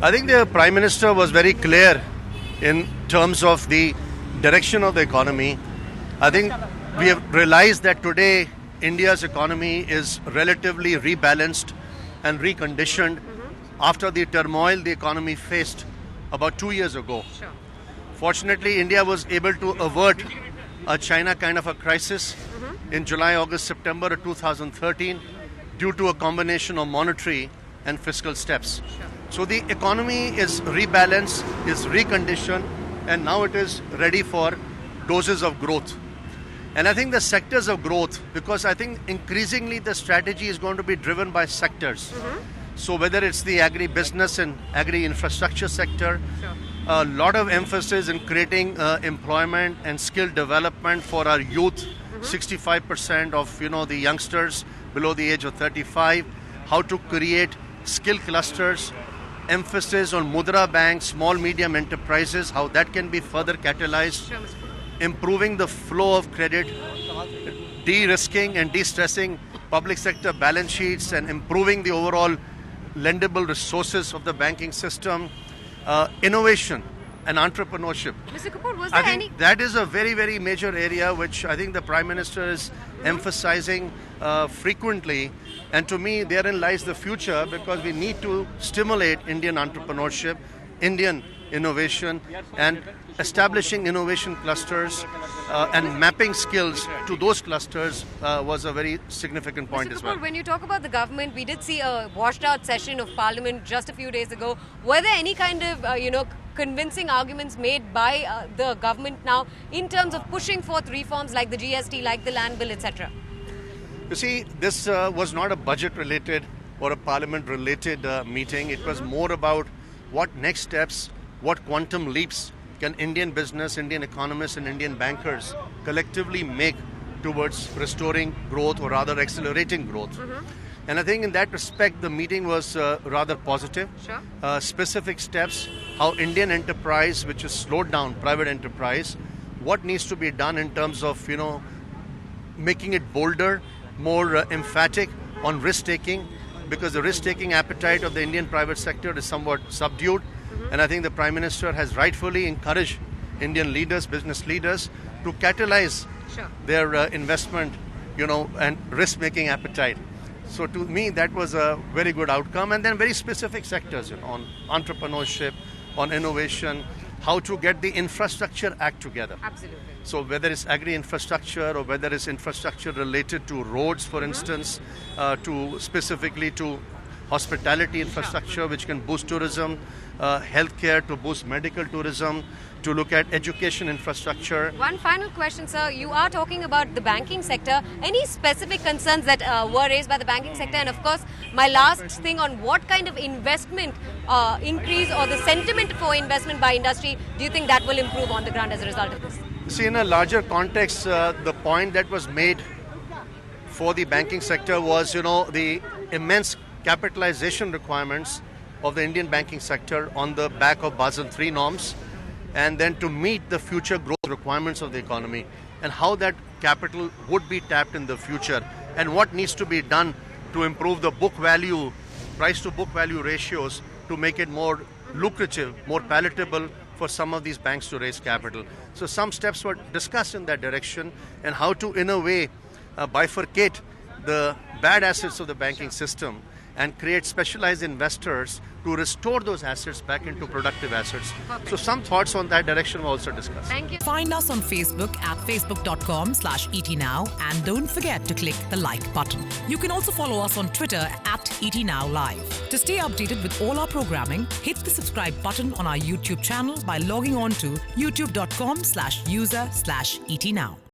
I think the Prime Minister was very clear in terms of the direction of the economy. I think we have realized that today India's economy is relatively rebalanced and reconditioned after the turmoil the economy faced about 2 years ago. Sure. Fortunately, India was able to avert a China kind of a crisis in July, August, September of 2013 due to a combination of monetary and fiscal steps. So the economy is rebalanced, is reconditioned, and now it is ready for doses of growth. And I think the sectors of growth, because I think increasingly the strategy is going to be driven by sectors. So whether it's the agri-business and agri-infrastructure sector, a lot of emphasis in creating employment and skill development for our youth, 65% of the youngsters below the age of 35, how to create skill clusters, emphasis on Mudra Bank, small medium enterprises, how that can be further catalyzed, improving the flow of credit, de-risking and de-stressing public sector balance sheets, and improving the overall lendable resources of the banking system, innovation and entrepreneurship. Mr. Kapoor, was I there think any... that is a very, very major area which I think the Prime Minister is emphasizing frequently. And to me, therein lies the future, because we need to stimulate Indian entrepreneurship, Indian innovation, and establishing innovation clusters and mapping skills to those clusters was a very significant point Mr. as Kapoor, well. when you talk about the government, we did see a washed out session of Parliament just a few days ago. Were there any kind of, convincing arguments made by the government now in terms of pushing forth reforms like the GST, like the land bill, etc.? You see, this was not a budget-related or a parliament-related meeting. It was more about what next steps, what quantum leaps can Indian business, Indian economists and Indian bankers collectively make towards restoring growth, or rather accelerating growth. And I think in that respect, the meeting was rather positive. Sure. Specific steps, how Indian enterprise, which is slowed down, private enterprise, what needs to be done in terms of, making it bolder, more emphatic on risk-taking, because the risk-taking appetite of the Indian private sector is somewhat subdued. And I think the Prime Minister has rightfully encouraged Indian leaders, business leaders, to catalyze their investment, and risk-making appetite. So to me, that was a very good outcome. And then very specific sectors, on entrepreneurship, on innovation, how to get the Infrastructure Act together. Absolutely. So whether it's agri-infrastructure or whether it's infrastructure related to roads, for instance, to specifically to hospitality infrastructure, which can boost tourism, healthcare to boost medical tourism, to look at education infrastructure. One final question, sir. You are talking about the banking sector. Any specific concerns that were raised by the banking sector? And of course, my last thing on what kind of investment increase or the sentiment for investment by industry do you think that will improve on the ground as a result of this? See, in a larger context, the point that was made for the banking sector was, the immense capitalization requirements of the Indian banking sector on the back of Basel III norms, and then to meet the future growth requirements of the economy, and how that capital would be tapped in the future, and what needs to be done to improve the book value, price to book value ratios, to make it more lucrative, more palatable for some of these banks to raise capital. So some steps were discussed in that direction, and how to, in a way, bifurcate the bad assets of the banking system and create specialized investors to restore those assets back into productive assets. Perfect. So some thoughts on that direction were also discussed. Thank you. Find us on Facebook at facebook.com/ETNow, and don't forget to click the like button. You can also follow us on Twitter at ETNowLive. To stay updated with all our programming, hit the subscribe button on our YouTube channel by logging on to youtube.com/user/ETNow.